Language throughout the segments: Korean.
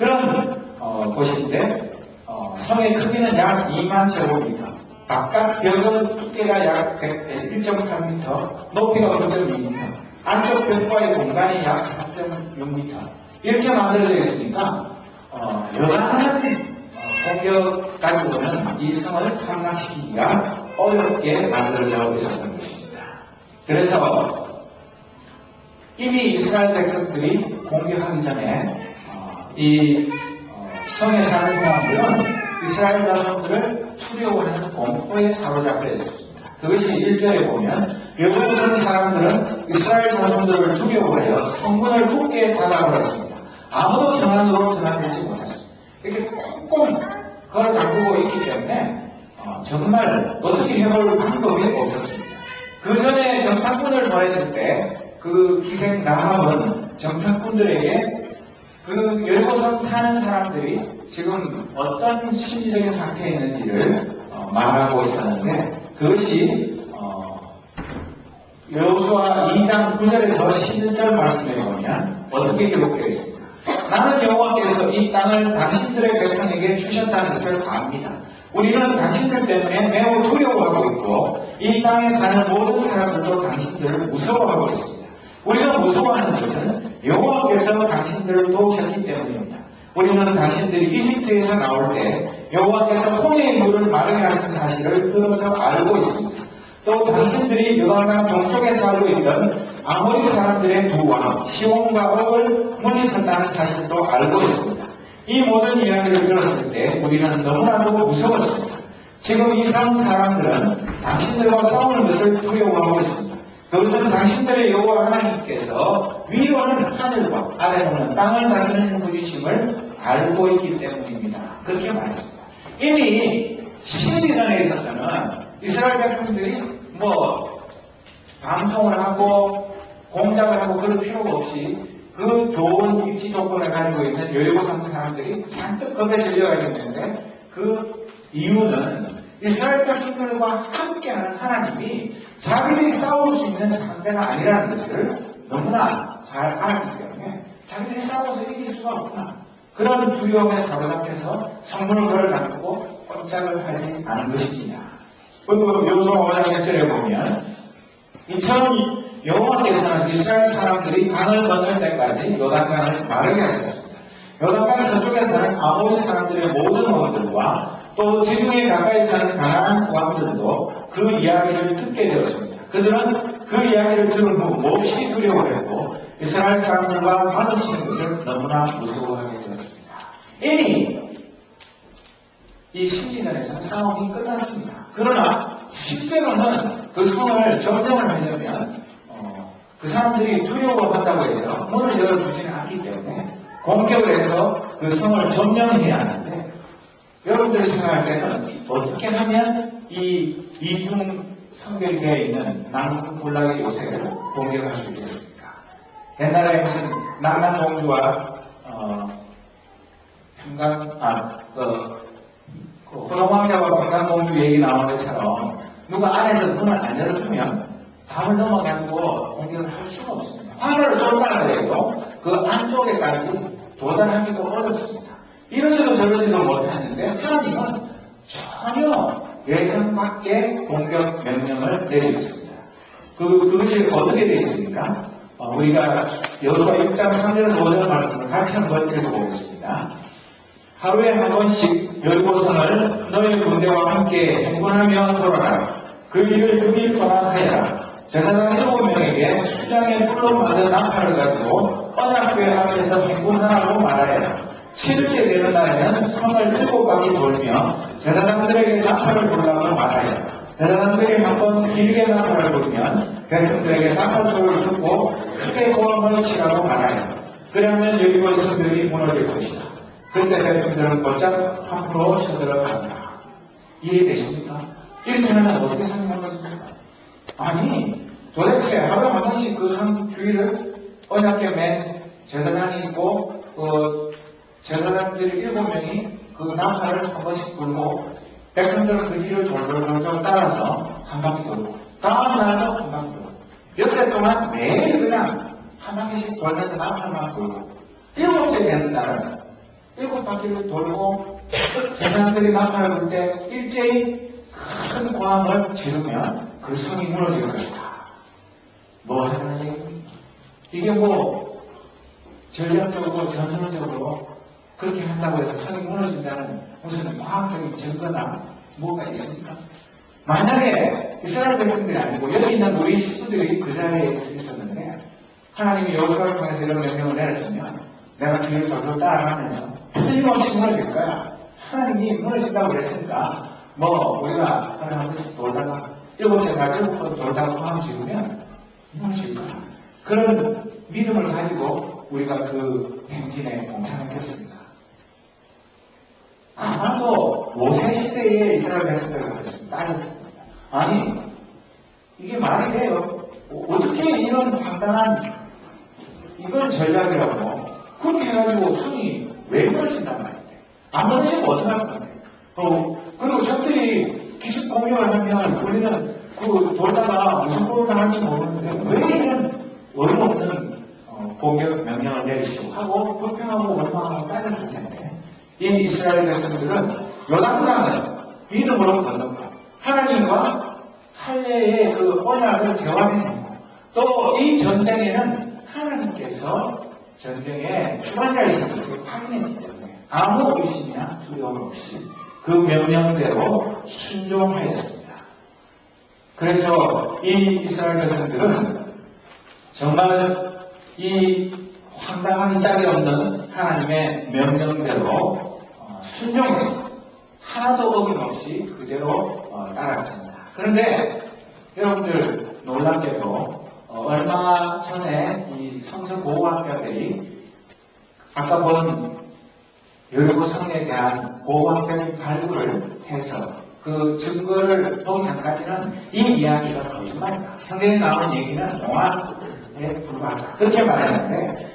그런 곳인데 성의 크기는 약 2만 제곱미터, 바깥 벽은 두께가 약 1.8m, 높이가 5.2m, 안쪽 벽과의 공간이 약 4.6m 이렇게 만들어져 있으니까 여간한 공격 가지고는 이 성을 함락시키기가 어렵게 만들어져 있었던 것입니다. 그래서 이미 이스라엘 백성들이 공격하기 전에 이 성에 사는 사람들은 이스라엘 자손들을 두려워하는 공포에 사로잡혀 있었습니다. 그것이 1절에 보면 여호성 사람들은 이스라엘 자손들을 두려워하여 성문을 굳게 닫아버렸습니다. 아무도 성 안으로 들어가지 못했습니다. 이렇게 꽁꽁 걸어 잠그고 있기 때문에 정말 어떻게 해볼 방법이 없었습니다. 그 전에 정탐꾼을 보냈을 때 그 기생 라합은 정탐꾼들에게 그 여리고성 사는 사람들이 지금 어떤 심리적인 상태에 있는지를 말하고 있었는데 그것이 여호수아 2장 9절에서 11절 말씀에 보면 어떻게 기록되어 있습니까? 나는 여호와께서 이 땅을 당신들의 백성에게 주셨다는 것을 압니다. 우리는 당신들 때문에 매우 두려워하고 있고 이 땅에 사는 모든 사람들도 당신들을 무서워하고 있습니다. 우리가 무서워하는 것은 여호와께서 당신들을 도우셨기 때문입니다. 우리는 당신들이 이집트에서 나올 때 여호와께서 홍해의 물을 마르게 하신 사실을 들어서 알고 있습니다. 또 당신들이 요단강 동쪽에 살고 있던 아모리 사람들의 두 왕 시온과 옥을 물리쳤다는 사실도 알고 있습니다. 이 모든 이야기를 들었을 때 우리는 너무나도 무서웠습니다. 지금 이 성 사람들은 당신들과 싸우는 것을 두려워하고 있습니다. 그것은 당신들의 여호와 하나님께서 위로는 하늘과 아래로는 땅을 다스리는 분이심을 알고 있기 때문입니다. 그렇게 말했습니다. 이미 심리전에 있어서는 이스라엘 백성들이 방송을 하고 공작을 하고 그럴 필요가 없이 그 좋은 입지 조건을 가지고 있는 여리고성 사람들이 잔뜩 겁에 질려가 있는데 그 이유는 이스라엘 백성들과 함께하는 하나님이 자기들이 싸울 수 있는 상대가 아니라는 것을 너무나 잘 알았기 때문에 자기들이 싸워서 이길 수가 없구나. 그런 두려움에 사로잡혀서 성문을 걸어 잠그고 꼼짝을 하지 않은 것입니다. 그리고 여호수아 5장 1절에 보면 이처럼 여호와께서는 이스라엘 사람들이 강을 건널 때까지 요단강을 마르게 하셨습니다. 요단강 저쪽에 사는 아모리 사람들의 모든 왕들과 또 지중해 가까이 사는 가나안 왕들도 그 이야기를 듣게 되었습니다. 그들은 그 이야기를 들은 후 몹시 두려워했고 이스라엘 사람들과 마주치는 것을 너무나 무서워하게 되었습니다. 이미 이 심리전에서는 싸움이 끝났습니다. 그러나 실제로는 그 성을 점령을 하려면 그 사람들이 두려워한다고 해서 문을 열어주지는 않기 때문에 공격을 해서 그 성을 점령해야 하는데 여러분들이 생각할 때는 어떻게 하면 이 이중 성별되어 있는 남북군락의 요새를 공격할 수 있겠습니까? 옛날에 무슨 남한공주와 호동왕자와 평강공주 얘기 나온 것처럼 누가 안에서 문을 안 열어주면 담을 넘어가지고 공격을 할 수가 없습니다. 화살을 쏠다하더라도 그 안쪽에까지 도달하기도 어렵습니다. 이러지도 저러지도 못했는데 하나님은 전혀 예상 밖의 공격 명령을 내리셨습니다. 그것이 어떻게 되어 있습니까? 우리가 여호수아 6장 3절 5절 말씀을 같이 한번 읽어보겠습니다. 하루에 한 번씩 여리고성을 너희 군대와 함께 행군하며 돌아라. 그 일을 6일 동안 하여라. 제사장 7명에게 수량의 뿔로 만든 나팔을 가지고 언약궤 앞에서 행군하라고 말하여라. 7일째 되는 날에는 성을 7바퀴 돌며 제사장들에게 나팔을 불라고 말하여라. 제사장들이 한번 길게 나팔을 불면 백성들에게 나팔 소리를 듣고 크게 고함을 치라고 말하여라. 그러면 여리고의 성들이 무너질 것이다. 그때 백성들은 곧장 앞으로 쳐들어간다. 이해되십니까? 이렇게 하면 어떻게 생각하는 것입니까? 아니, 도대체 하루에 한 번씩 그 성 주위를 언약궤 맨 제사장이 있고 제사장들이 7명이 그 나팔을 한 번씩 불고 백성들은 그 길을 졸졸졸졸 따라서 한 바퀴 돌고 다음 날도 한 바퀴 돌고 엿새 동안 매일 그냥 한 바퀴씩 돌면서 나팔만 불고 7째 되는 날은 7바퀴를 돌고 재난들이 나타날 때 일제히 큰 고함을 지르면 그 성이 무너질 것이다. 뭐 하는 얘기입니까? 이게 뭐 전략적으로 전술적으로 그렇게 한다고 해서 성이 무너진다는 무슨 과학적인 증거나 뭐가 있습니까? 만약에 이스라엘 백성들이 아니고 여기 있는 우리 식구들이 그 자리에 있었는데 하나님이 여호수아를 통해서 이런 명령을 내렸으면 내가 뒤를 절로 따라가면서 틀림없이 무너질 거야. 하나님이 무너진다고 그랬으니까 뭐 우리가 하루에 한 번씩 돌다가 7째 날 7번 돌다가 포함 지으면 무너질 거야. 그런 믿음을 가지고 우리가 그 행진에 동참했겠습니다. 아마도 모세 시대에 이스라엘 백성들을 그랬습니다. 따랐습니다. 아니 이게 말이 돼요? 어떻게 이런 황당한 이건 전략이라고 그렇게 해가지고 성이 왜 무너진단 말이에요? 안 무너지면 어떡할 건데? 그리고 적들이 기습 공격을 하면 우리는 그 돌다가 무슨 꼴을 당할지 모르는데 왜 이런 어이없는 공격 명령을 내리시고 하고 불평하고 원망하고 따졌을 텐데 이 이스라엘 백성들은 요단강을 믿음으로 건너고 하나님과 할례의 그 언약을 재확인했고 또 이 전쟁에는 하나님께서 전쟁의 주관자이신 것을 확인했기 때문에 아무 의심이나 두려움 없이 그 명령대로 순종하였습니다. 그래서 이 이스라엘 백성들은 정말 이 황당한 짝이 없는 하나님의 명령대로 순종했습니다. 하나도 어김없이 그대로 따랐습니다. 그런데 여러분들 놀랍게도 얼마 전에 이 성서 고고학자들이 아까 본 여리고 성에 대한 고고학적인 발굴을 해서 그 증거를 보기 전까지는 이 이야기가 거짓말이다. 성경에 나오는 얘기는 동화에 불과하다. 그렇게 말했는데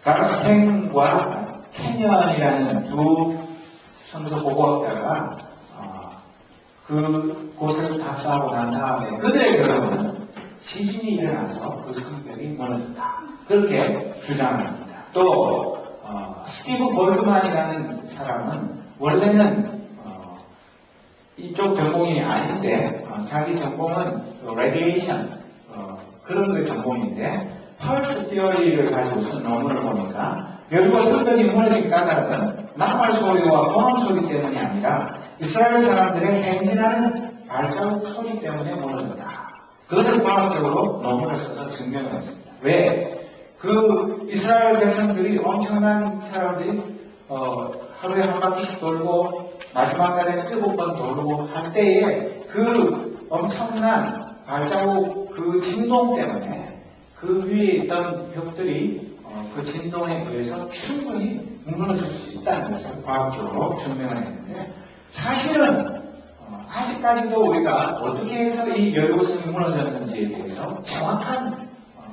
가르스탱과 캐년이라는 두 성서 고고학자가 그 곳을 답사하고 난 다음에 그들의 결론은 지진이 일어나서 그 성벽이 무너졌다. 그렇게 주장합니다. 또 스티브 볼드만이라는 사람은 원래는 이쪽 전공이 아닌데 자기 전공은 레디에이션 그런 그 전공인데 펄스 티어리를 가지고 쓴 논문을 보니까 여리고 성벽이 무너진 까닭은 나팔 소리와 공항 소리 때문이 아니라 이스라엘 사람들의 행진하는 발자국 소리 때문에 무너졌다. 그것을 과학적으로 논문을 써서 증명을 했습니다. 왜? 그 이스라엘 백성들이 엄청난 사람들이 하루에 한 바퀴씩 돌고 마지막 날에 7번 돌고 할 때에 그 엄청난 발자국 그 진동 때문에 그 위에 있던 벽들이 그 진동에 의해서 충분히 무너질 수 있다는 것을 과학적으로 증명을 했는데 사실은 아직까지도 우리가 어떻게 해서 이 여리고성이 무너졌는지에 대해서 정확한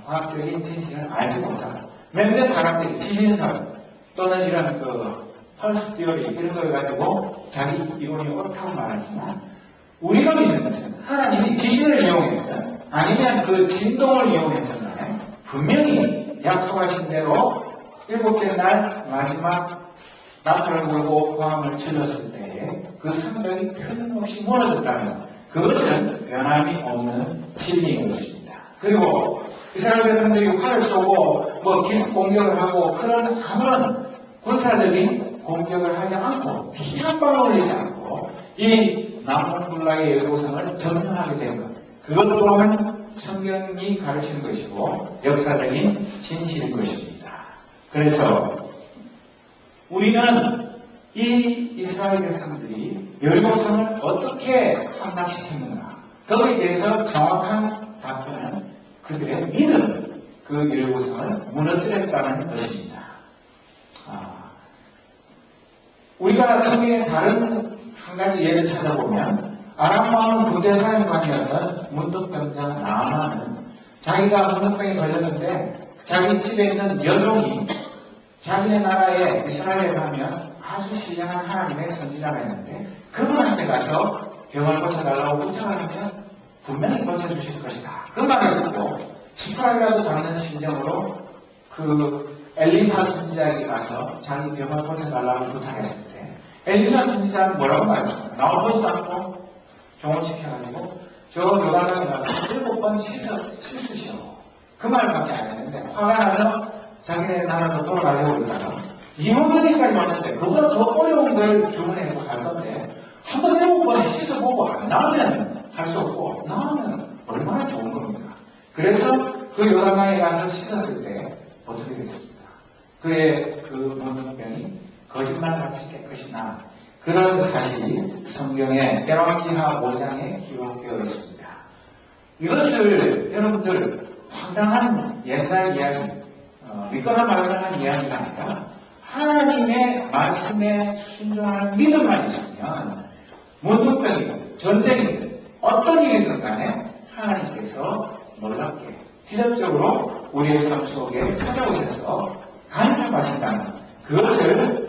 과학적인 진실을 알지 못하고 몇몇 사람들이 지진설 또는 이런 그 펄스 티어리 이런 걸 가지고 자기 이론이 옳다고 말하지만 우리가 믿는 것은 하나님이 지진을 이용했든 아니면 그 진동을 이용했든 간에 분명히 약속하신 대로 7째 날 마지막 나팔을 불고 고함을 질렀을 때에 그 성벽이 틀림없이 무너졌다면 그것은 변함이 없는 진리인 것입니다. 그리고 이스라엘 백성들이 활을 쏘고 뭐 기습 공격을 하고 그런 아무런 군사적인 공격을 하지 않고 피 한 방울 흘리지 않고 이 남문불락의 여리고성을 점령하게 된 것 그것 또한 성경이 가르치는 것이고 역사적인 진실인 것입니다. 그래서 우리는 이 이스라엘 백성들이 여리고성을 어떻게 함락시켰는가 거기에 대해서 정확한 답변은 그들의 믿음, 그 여리고성을 무너뜨렸다는 것입니다. 우리가 성경의 다른 한 가지 예를 찾아보면 아람 왕 군대 사령관이었던 문득병장 나아만은 자기가 문득병에 걸렸는데 자기 집에 있는 여종이 자기네 나라에 이스라엘에 가면 아주 신령한 하나님의 선지자가 있는데 그분한테 가서 병을 고쳐달라고 부탁을 하면 분명히 고쳐주실 것이다. 그 말을 듣고 지푸라기라도 잡는 심정으로 그 엘리사 선지자에게 가서 자기 병을 고쳐달라고 부탁했을 때 엘리사 선지자는 뭐라고 말했습니까? 나오지도 않고 종을 시켜가지고 저 요단강에 가서 7번 씻으시오. 그 말밖에 안 했는데 화가 나서 자기네 나라로 돌아가려고 그러다가 이혼되기까지 왔는데 그보다 더 어려운 걸 주문해고 갈 건데 한번 7번에 씻어보고 안 나오면 할 수 없고 나오면 얼마나 좋은 겁니까? 그래서 그 요단강에 가서 씻었을 때 어떻게 됐습니까? 그의 그 문둥병이 거짓말같이 깨끗이 나 그런 사실이 성경의 에라기하 5장에 기록되어 있습니다. 이것을 여러분들 황당한 옛날 이야기, 믿거나 말거나 이야기가 아니라 하나님의 말씀에 순종하는 믿음만 있으면 문둥병이든 전쟁이든 어떤 일이든 간에 하나님께서 놀랍게 기적적으로 우리의 삶 속에 찾아오셔서 간섭하신다는 그것을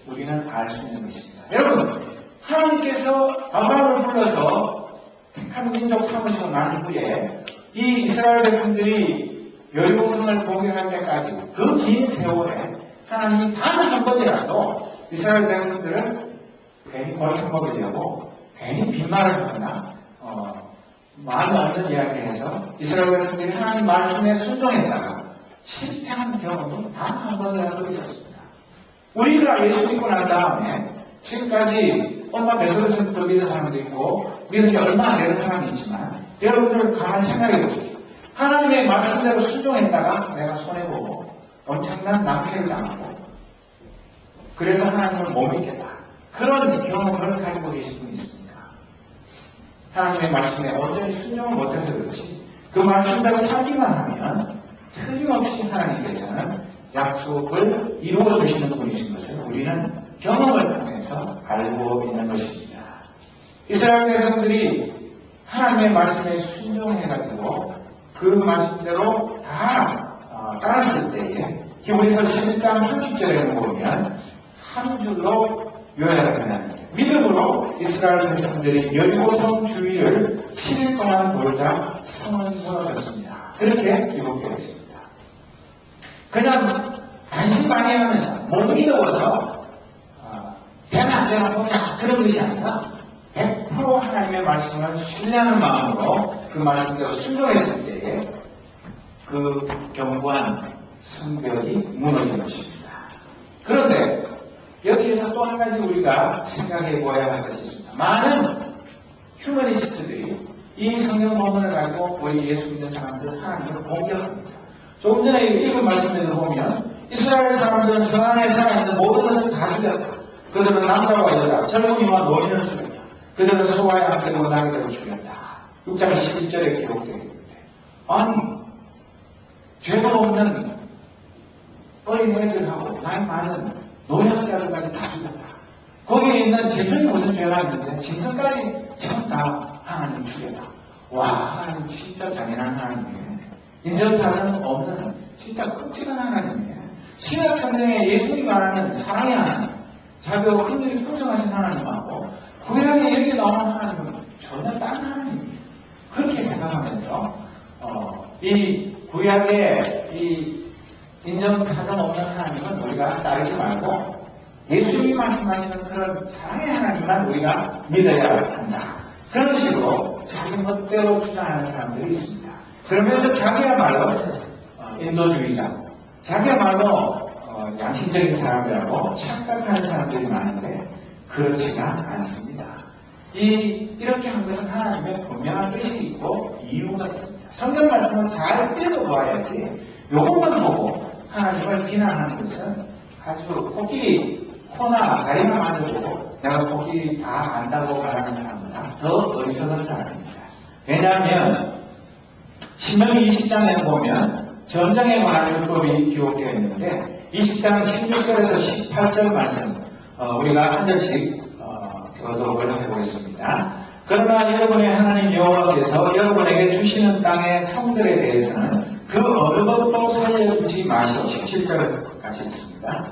우리는 알 수 있는 것입니다. 여러분, 하나님께서 아브라함을 불러서 택한 민족 삼으시고 난 후에 이 이스라엘 백성들이 여리고성을 공격할 때까지 그 긴 세월에 하나님이 단 한 번이라도 이스라엘 백성들을 괜히 골탕 먹이려고 괜히 빈말을 하거나 마음에 없는 이야기를 해서 이스라엘 백성들이 하나님 말씀에 순종했다가 실패한 경험이 단 한 번이라도 있었습니다. 우리가 예수 믿고 난 다음에 지금까지 엄마 뱃속에서부터 믿는 사람도 있고 믿은 지 얼마 안 되는 사람이 있지만 여러분들 가만히 생각해 보십시오. 하나님의 말씀대로 순종했다가 내가 손해보고 엄청난 낭패를 당하고 그래서 하나님을 못 믿겠다. 그런 경험을 가지고 계신 분이 있습니까? 하나님의 말씀에 온전히 순종을 못해서 그렇지 그 말씀대로 살기만 하면 틀림없이 하나님께서는 약속을 이루어 주시는 분이신 것을 우리는 경험을 통해서 알고 있는 것입니다. 이스라엘 백성들이 하나님의 말씀에 순종해가지고 그 말씀대로 다 따랐을 때에 히브리서 11장 30절에 보면 한 줄로 요약을 하는 믿음으로 이스라엘 백성들이 여리고성 주위를 7일 동안 돌자 성은 무너졌습니다. 그렇게 기록되어 있습니다. 그냥 반신반의하면서 못 믿어서 되나 안 되나 보자 그런 것이 아니라 100% 하나님의 말씀을 신뢰하는 마음으로 그 말씀대로 순종했을 때에 그 견고한 성벽이 무너진 것입니다. 그런데 여기에서 또 한 가지 우리가 생각해 보아야 할 것이 있습니다. 많은 휴머니스트들이 이 성경 본문을 가지고 우리 예수 믿는 사람들 하나님을 공격합니다. 조금 전에 읽은 말씀을 보면 이스라엘 사람들은 성 안에 살아있는 모든 것을 다 죽였다. 그들은 남자와 여자, 젊은이와 노인을 죽였다. 그들은 소와의 함께로 나귀들을 죽였다. 6장 21절에 기록되어 있는데 아니 죄도 없는 어린 애들하고 나이 많은 노약자들까지 다 죽였다. 거기에 있는 짐승이 무슨 죄가 있는데 짐승까지 전부 다 하나님 죽였다. 와 하나님 진짜 잔인한 하나님이에요. 인정사정은 없는 진짜 끔찍한 하나님이에요. 신약성경에 예수님이 말하는 사랑의 하나님, 자비와 긍휼이 풍성하신 하나님하고 구약에 여기 나오는 하나님은 전혀 다른 하나님이에요. 그렇게 생각하면서 이 구약의 이 인정사정 없는 하나님은 우리가 따르지 말고 예수님이 말씀하시는 그런 사랑의 하나님만 우리가 믿어야 한다. 그런 식으로 자기 멋대로 주장하는 사람들이 있습니다. 그러면서 자기야말로 인도주의자, 자기야말로 양심적인 사람이라고 착각하는 사람들이 많은데 그렇지가 않습니다. 이렇게 한 것은 하나님의 분명한 뜻이 있고 이유가 있습니다. 성경 말씀을 잘 읽어보아야지 요것만 보고 하나님을 비난하는 것은 아주 코끼리 코나 다리만 만져보고 내가 코끼리 다 안다고 말하는 사람보다 더 어리석은 사람입니다. 왜냐하면 신명기 20장에 보면 전쟁에 관한 율법이 기록되어 있는데 20장 16절에서 18절 말씀 우리가 한 절씩 교독을 해보겠습니다. 그러나 여러분의 하나님 여호와께서 여러분에게 주시는 땅의 성들에 대해서는 그 어느 것도 살려두지 마시오. 17절 같이 있습니다.